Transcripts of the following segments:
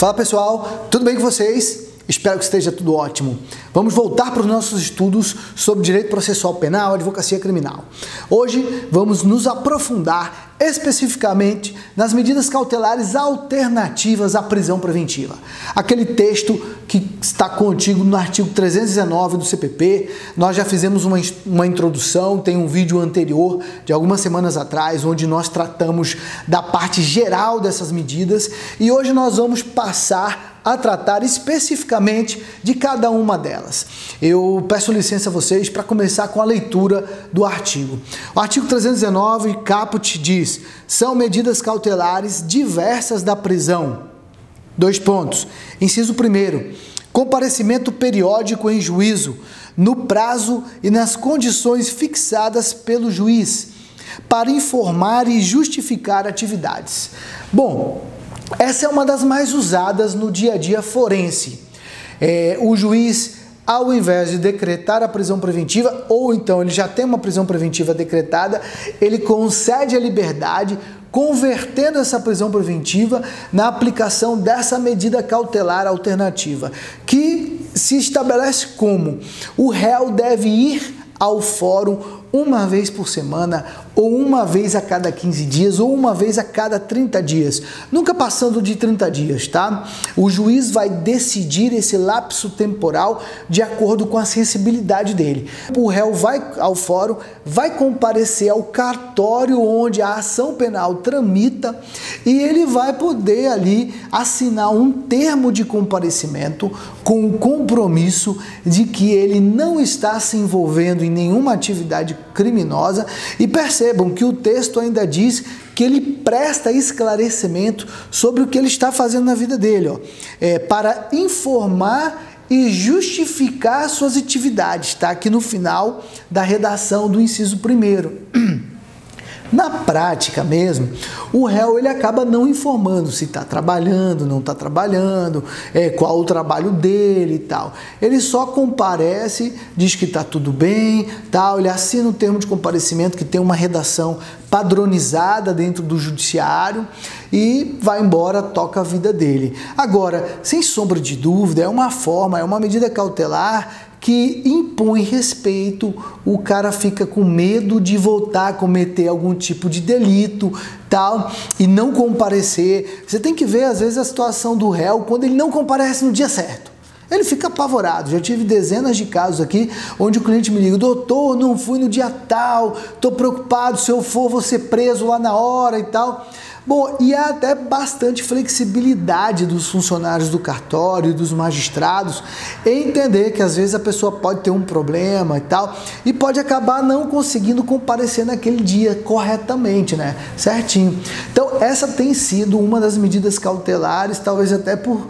Fala pessoal, tudo bem com vocês? Espero que esteja tudo ótimo. Vamos voltar para os nossos estudos sobre direito processual penal, advocacia criminal. Hoje vamos nos aprofundar especificamente nas medidas cautelares alternativas à prisão preventiva. Aquele texto que está contigo no artigo 319 do CPP. Nós já fizemos uma introdução, tem um vídeo anterior de algumas semanas atrás, onde nós tratamos da parte geral dessas medidas e hoje nós vamos passar a tratar especificamente de cada uma delas. Eu peço licença a vocês para começar com a leitura do artigo. O artigo 319, caput, diz: são medidas cautelares diversas da prisão. Dois pontos. Inciso 1º, comparecimento periódico em juízo, no prazo e nas condições fixadas pelo juiz, para informar e justificar atividades. Bom, essa é uma das mais usadas no dia a dia forense. O juiz, ao invés de decretar a prisão preventiva, ou então ele já tem uma prisão preventiva decretada, ele concede a liberdade, convertendo essa prisão preventiva na aplicação dessa medida cautelar alternativa, que se estabelece como o réu deve ir ao fórum uma vez por semana, ou uma vez a cada 15 dias, ou uma vez a cada 30 dias, nunca passando de 30 dias, tá? O juiz vai decidir esse lapso temporal de acordo com a sensibilidade dele. O réu vai ao fórum, vai comparecer ao cartório onde a ação penal tramita e ele vai poder ali assinar um termo de comparecimento com o compromisso de que ele não está se envolvendo em nenhuma atividade criminosa. E percebam que o texto ainda diz que ele presta esclarecimento sobre o que ele está fazendo na vida dele, para informar e justificar suas atividades, tá? Aqui no final da redação do inciso 1º. Na prática mesmo, o réu ele acaba não informando se está trabalhando, não está trabalhando, qual o trabalho dele e tal. Ele só comparece, diz que está tudo bem, tal, ele assina um termo de comparecimento que tem uma redação padronizada dentro do judiciário e vai embora, toca a vida dele. Agora, sem sombra de dúvida, é uma forma, é uma medida cautelar que impõe respeito, o cara fica com medo de voltar a cometer algum tipo de delito, tal, e não comparecer. Você tem que ver, às vezes, a situação do réu quando ele não comparece no dia certo. Ele fica apavorado. Já tive dezenas de casos aqui onde o cliente me liga: doutor, não fui no dia tal, estou preocupado, se eu for, vou ser preso lá na hora e tal. Bom, e há até bastante flexibilidade dos funcionários do cartório e dos magistrados em entender que às vezes a pessoa pode ter um problema e tal, e pode acabar não conseguindo comparecer naquele dia corretamente, né? Certinho. Então, essa tem sido uma das medidas cautelares, talvez até por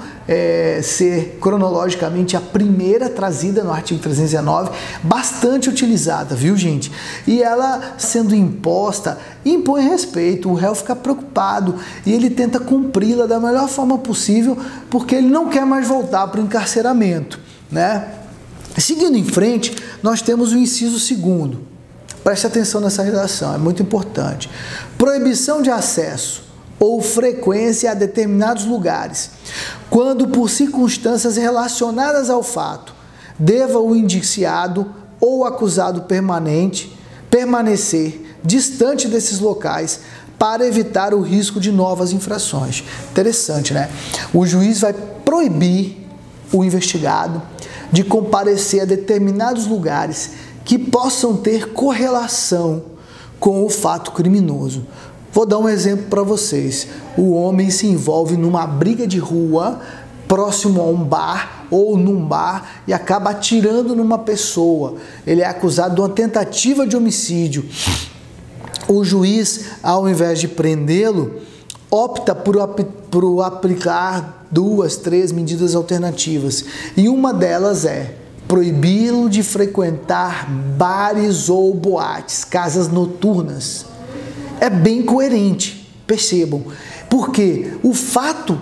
ser cronologicamente a primeira trazida no artigo 319, bastante utilizada, viu, gente? E ela sendo imposta, impõe respeito, o réu fica preocupado e ele tenta cumpri-la da melhor forma possível, porque ele não quer mais voltar para o encarceramento, né? Seguindo em frente, nós temos o inciso 2º. Preste atenção nessa redação, é muito importante. Proibição de acesso ou frequência a determinados lugares, quando por circunstâncias relacionadas ao fato, deva o indiciado ou acusado permanecer distante desses locais para evitar o risco de novas infrações. Interessante, né? O juiz vai proibir o investigado de comparecer a determinados lugares que possam ter correlação com o fato criminoso. Vou dar um exemplo para vocês. O homem se envolve numa briga de rua próximo a um bar ou num bar e acaba atirando numa pessoa. Ele é acusado de uma tentativa de homicídio. O juiz, ao invés de prendê-lo, opta por aplicar 2, 3 medidas alternativas. E uma delas é proibi-lo de frequentar bares ou boates, casas noturnas. É bem coerente, percebam, porque o fato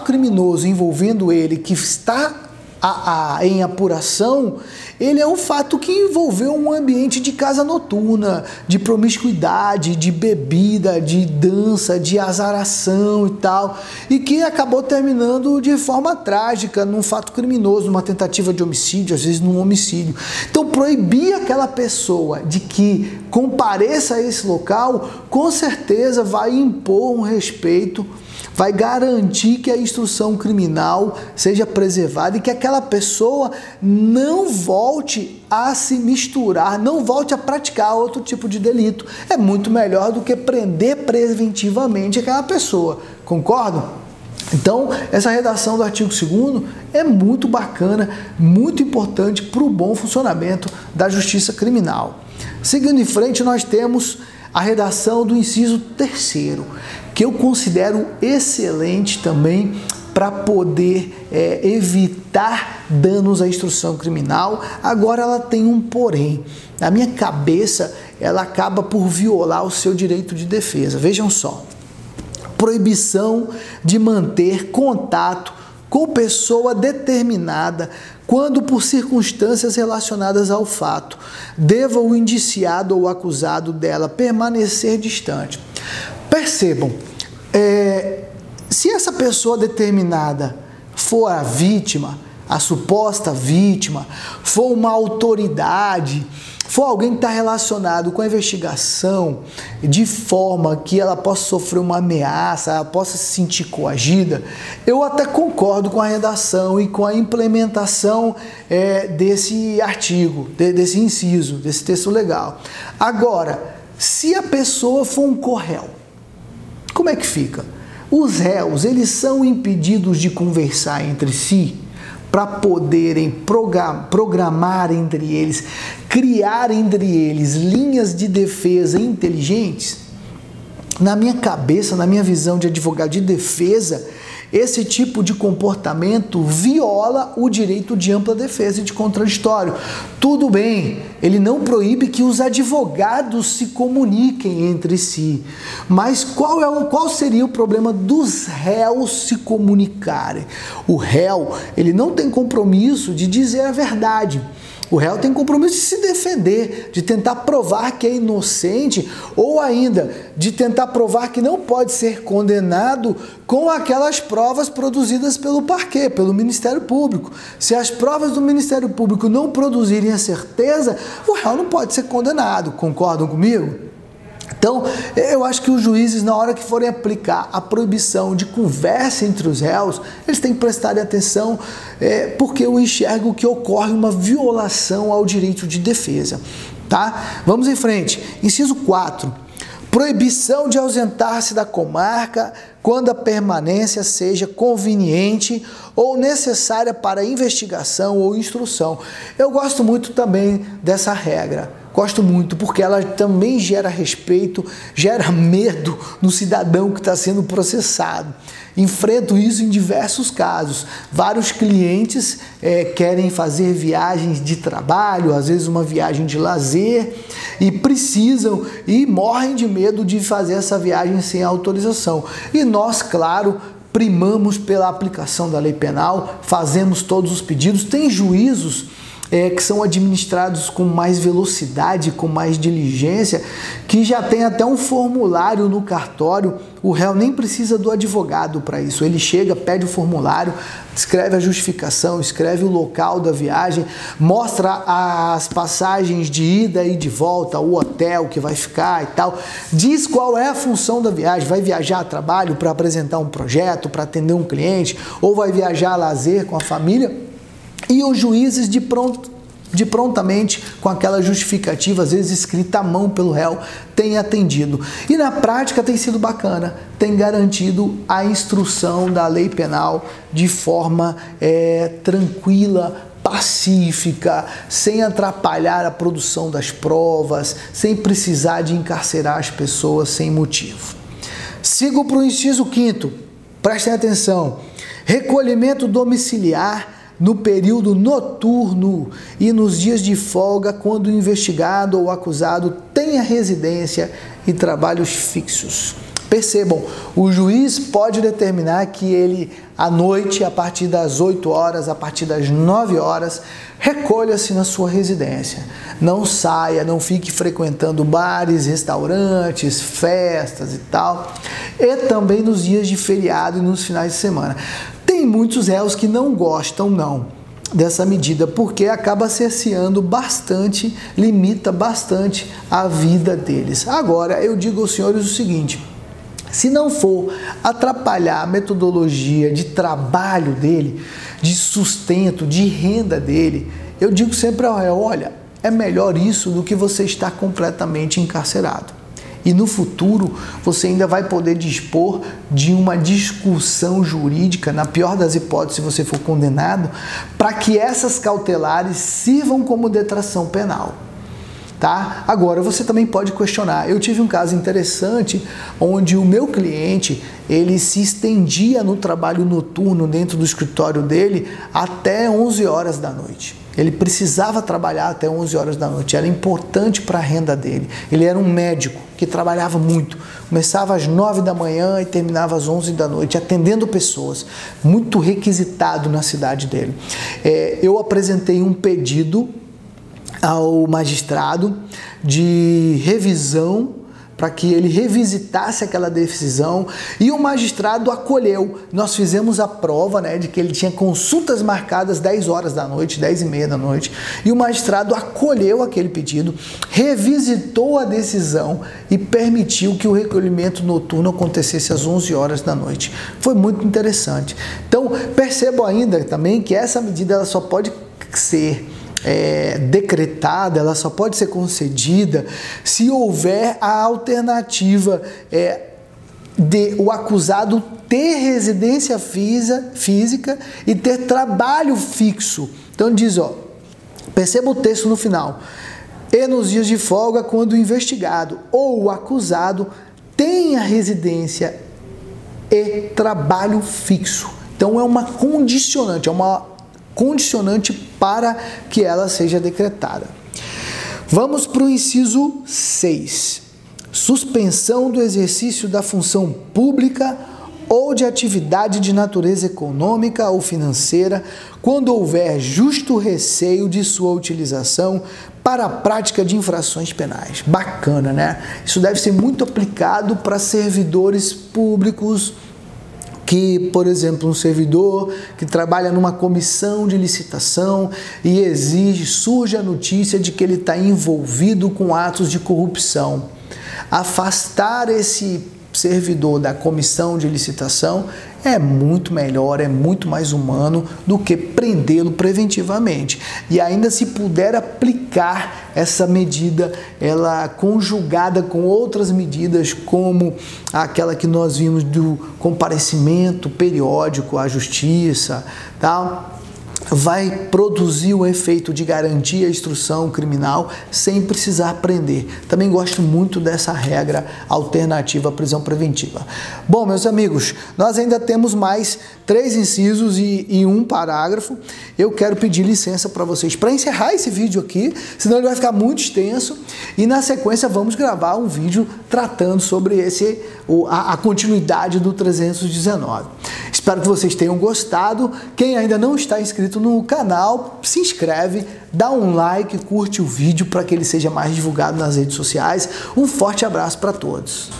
criminoso envolvendo ele, que está em apuração, ele é um fato que envolveu um ambiente de casa noturna, de promiscuidade, de bebida, de dança, de azaração e tal, e que acabou terminando de forma trágica, num fato criminoso, numa tentativa de homicídio, às vezes num homicídio. Então, proibir aquela pessoa de que compareça a esse local, com certeza vai impor um respeito, vai garantir que a instrução criminal seja preservada e que aquela pessoa não volte a se misturar, não volte a praticar outro tipo de delito. É muito melhor do que prender preventivamente aquela pessoa, concordam? Então, essa redação do artigo 2º é muito bacana, muito importante para o bom funcionamento da justiça criminal. Seguindo em frente, nós temos a redação do inciso 3º, que eu considero excelente também para poder evitar danos à instrução criminal. Agora ela tem um porém. Na minha cabeça, ela acaba por violar o seu direito de defesa. Vejam só. Proibição de manter contato com pessoa determinada quando por circunstâncias relacionadas ao fato deva o indiciado ou acusado dela permanecer distante. Percebam, se essa pessoa determinada for a vítima, a suposta vítima, for uma autoridade, for alguém que está relacionado com a investigação de forma que ela possa sofrer uma ameaça, ela possa se sentir coagida, eu até concordo com a redação e com a implementação desse artigo, desse inciso, desse texto legal. Agora, se a pessoa for um corréu, como é que fica? Os réus, eles são impedidos de conversar entre si para poderem programar entre eles, criar entre eles linhas de defesa inteligentes? Na minha cabeça, na minha visão de advogado de defesa, esse tipo de comportamento viola o direito de ampla defesa e de contraditório. Tudo bem, ele não proíbe que os advogados se comuniquem entre si, mas qual seria o problema dos réus se comunicarem? O réu, ele não tem compromisso de dizer a verdade. O réu tem compromisso de se defender, de tentar provar que é inocente ou ainda de tentar provar que não pode ser condenado com aquelas provas produzidas pelo parquê, pelo Ministério Público. Se as provas do Ministério Público não produzirem a certeza, o réu não pode ser condenado. Concordam comigo? Então, eu acho que os juízes, na hora que forem aplicar a proibição de conversa entre os réus, eles têm que prestar atenção, porque eu enxergo que ocorre uma violação ao direito de defesa. Tá? Vamos em frente. Inciso 4. Proibição de ausentar-se da comarca quando a permanência seja conveniente ou necessária para investigação ou instrução. Eu gosto muito também dessa regra. Gosto muito, porque ela também gera respeito, gera medo no cidadão que está sendo processado. Enfrento isso em diversos casos. Vários clientes querem fazer viagens de trabalho, às vezes uma viagem de lazer, e precisam e morrem de medo de fazer essa viagem sem autorização. E nós, claro, primamos pela aplicação da lei penal, fazemos todos os pedidos. Tem juízos que são administrados com mais velocidade, com mais diligência, que já tem até um formulário no cartório. O réu nem precisa do advogado para isso. Ele chega, pede o formulário, escreve a justificação, escreve o local da viagem, mostra as passagens de ida e de volta, o hotel que vai ficar e tal, diz qual é a função da viagem. Vai viajar a trabalho para apresentar um projeto, para atender um cliente, ou vai viajar a lazer com a família. E os juízes de prontamente, com aquela justificativa, às vezes escrita à mão pelo réu, têm atendido. E na prática tem sido bacana, tem garantido a instrução da lei penal de forma tranquila, pacífica, sem atrapalhar a produção das provas, sem precisar de encarcerar as pessoas sem motivo. Sigo para o inciso 5º, prestem atenção. Recolhimento domiciliar no período noturno e nos dias de folga, quando o investigado ou acusado tenha residência e trabalhos fixos. Percebam, o juiz pode determinar que ele, à noite, a partir das 8 horas, a partir das 9 horas, recolha-se na sua residência. Não saia, não fique frequentando bares, restaurantes, festas e tal. E também nos dias de feriado e nos finais de semana. Tem muitos réus que não gostam, dessa medida, porque acaba cerceando bastante, limita bastante a vida deles. Agora, eu digo aos senhores o seguinte: se não for atrapalhar a metodologia de trabalho dele, de sustento, de renda dele, eu digo sempre ao réu: olha, é melhor isso do que você estar completamente encarcerado. E no futuro, você ainda vai poder dispor de uma discussão jurídica, na pior das hipóteses, se você for condenado, para que essas cautelares sirvam como detração penal. Tá? Agora, você também pode questionar. Eu tive um caso interessante onde o meu cliente, ele se estendia no trabalho noturno dentro do escritório dele até 11 horas da noite. Ele precisava trabalhar até 11 horas da noite, era importante para a renda dele. Ele era um médico que trabalhava muito, começava às 9 da manhã e terminava às 11 da noite, atendendo pessoas, muito requisitado na cidade dele. Eu apresentei um pedido ao magistrado de revisão para que ele revisitasse aquela decisão, e o magistrado acolheu. Nós fizemos a prova, de que ele tinha consultas marcadas 10 horas da noite, 10h30 da noite, e o magistrado acolheu aquele pedido, revisitou a decisão e permitiu que o recolhimento noturno acontecesse às 11 horas da noite. Foi muito interessante. Então, percebam ainda também que essa medida ela só pode ser decretada, ela só pode ser concedida se houver a alternativa de o acusado ter residência física e ter trabalho fixo. Então diz, perceba o texto no final: e nos dias de folga, quando o investigado ou o acusado tenha residência e trabalho fixo. Então é uma condicionante, para que ela seja decretada. Vamos para o inciso 6. Suspensão do exercício da função pública ou de atividade de natureza econômica ou financeira, quando houver justo receio de sua utilização para a prática de infrações penais. Bacana, né? Isso deve ser muito aplicado para servidores públicos, que, por exemplo, um servidor que trabalha numa comissão de licitação e surge a notícia de que ele está envolvido com atos de corrupção. Afastar esse servidor da comissão de licitação é muito melhor, é muito mais humano do que prendê-lo preventivamente. E ainda, se puder aplicar essa medida, ela conjugada com outras medidas, como aquela que nós vimos do comparecimento periódico à justiça, tal, vai produzir o efeito de garantir a instrução criminal sem precisar prender. Também gosto muito dessa regra alternativa à prisão preventiva. Bom, meus amigos, nós ainda temos mais 3 incisos e um parágrafo. Eu quero pedir licença para vocês para encerrar esse vídeo aqui, senão ele vai ficar muito extenso, e na sequência vamos gravar um vídeo tratando sobre a continuidade do 319. Espero que vocês tenham gostado. Quem ainda não está inscrito no canal, se inscreve, dá um like, curte o vídeo para que ele seja mais divulgado nas redes sociais. Um forte abraço para todos.